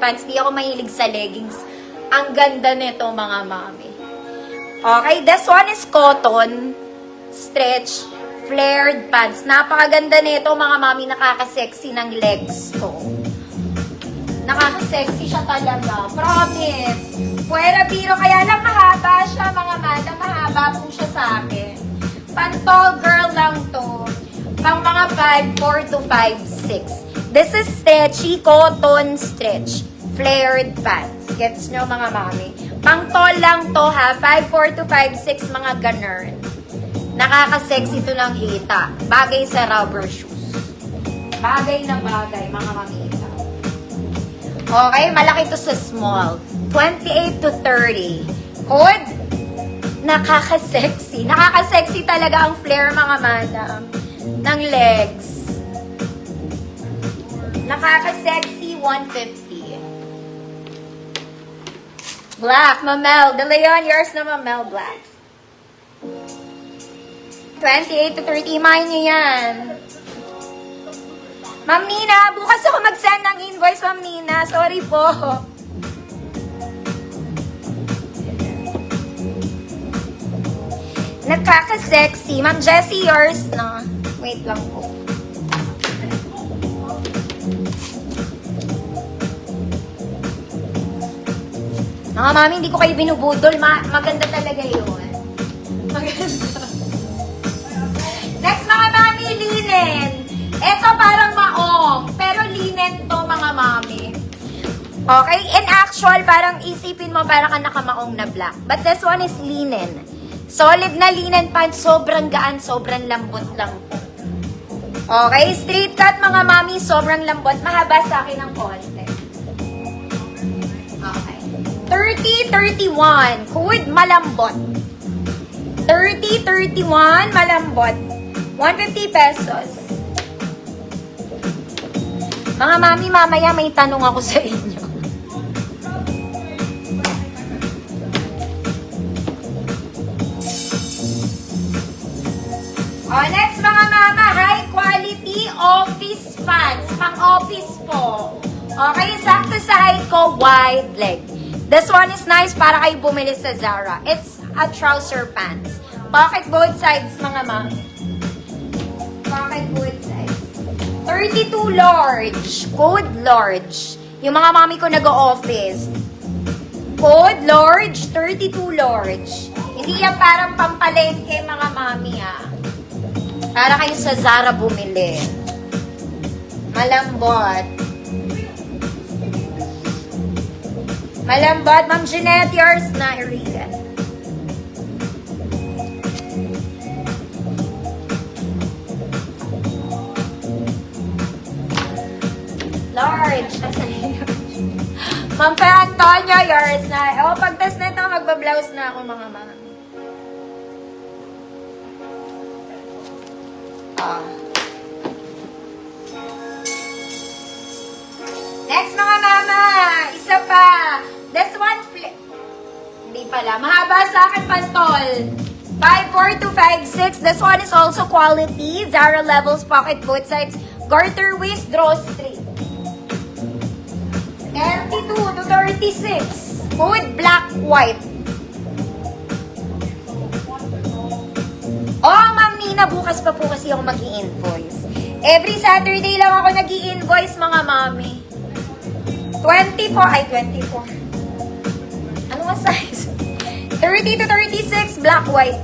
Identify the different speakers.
Speaker 1: pants. Di ako mahilig sa leggings. Ang ganda nito, mga mami. Okay, this one is cotton, stretch, flared pants. Napakaganda nito, mga mami. Nakaka-sexy ng legs to. Nakaka-sexy siya talaga. Promise. Puwera biro. Kaya lang mahaba siya, mga madam. Mahaba po siya sa akin. Pang tall girl lang to. Pang mga 5'4 to 5'6. This is stretchy cotton stretch. Flared pants. Gets nyo, mga mami? Pang tall lang to, ha? 5'4 to 5'6, mga ganun. Nakaka-sexy to ng hita. Bagay sa rubber shoes. Bagay na bagay, mga mamita. Okay, malaki to sa small. 28 to 30. Code? Nakaka-sexy. Nakaka-sexy talaga ang flare, mga madam. Ng legs. Nakaka-sexy, 150. Black, Mamel. De Leon, yours na Mamel, black. 28 to 30, mine nyo yan. Ma'am Nina, bukas ako mag-send ng invoice, Ma'am Nina. Sorry po. Nakaka-sexy. Ma'am Jessie, yours na. Wait lang po. Mga mami, hindi ko kayo binubudol. Maganda talaga yun. Maganda. Next, mga mami, linen. Ito parang maong. Pero linen to, mga mami. Okay? In actual, parang isipin mo parang ka nakamaong na black. But this one is linen. Solid na linen pants. Sobrang gaan, sobrang lambot lang po. Okay? Straight cut, mga mami. Sobrang lambot. Mahaba sa akin ng konti. Okay. 30-31. Code malambot. 30-31 malambot. 150 pesos. Mga mami, mamaya may tanong ako sa inyo. Next, mga mama, high quality office pants. Pang-office po. Okay, sakto sa height ko, wide leg. This one is nice para kayo bumili sa Zara. It's a trouser pants. Pocket both sides, mga mami. Pocket both sides. 32 large. Code large. Yung mga mami ko nag-o-office. Code large, 32 large. Hindi yan parang pampalengke, mga mami, ha. Para kayo sa Zara bumili. Malambot. Malambot. Ma'am Jeanette, yours na, Erika. Large. Ma'am Pe Antonio, yours na. Pag-test na ito, magbablouse na ako, mga mami. Next, mga mama. Isa pa. This one, hindi pala. Mahaba sa akin, pantol. 5'4 to 5'6. This one is also quality. Zara levels, pocket both sides. Garter waist, drawstring. 32 to 36. Code black, white. Ma'am Nina, bukas pa po kasi ako mag-i-invoice. Every Saturday lang ako nag-i-invoice, mga mami. 24. Ano nga size? 30 to 36, black, white.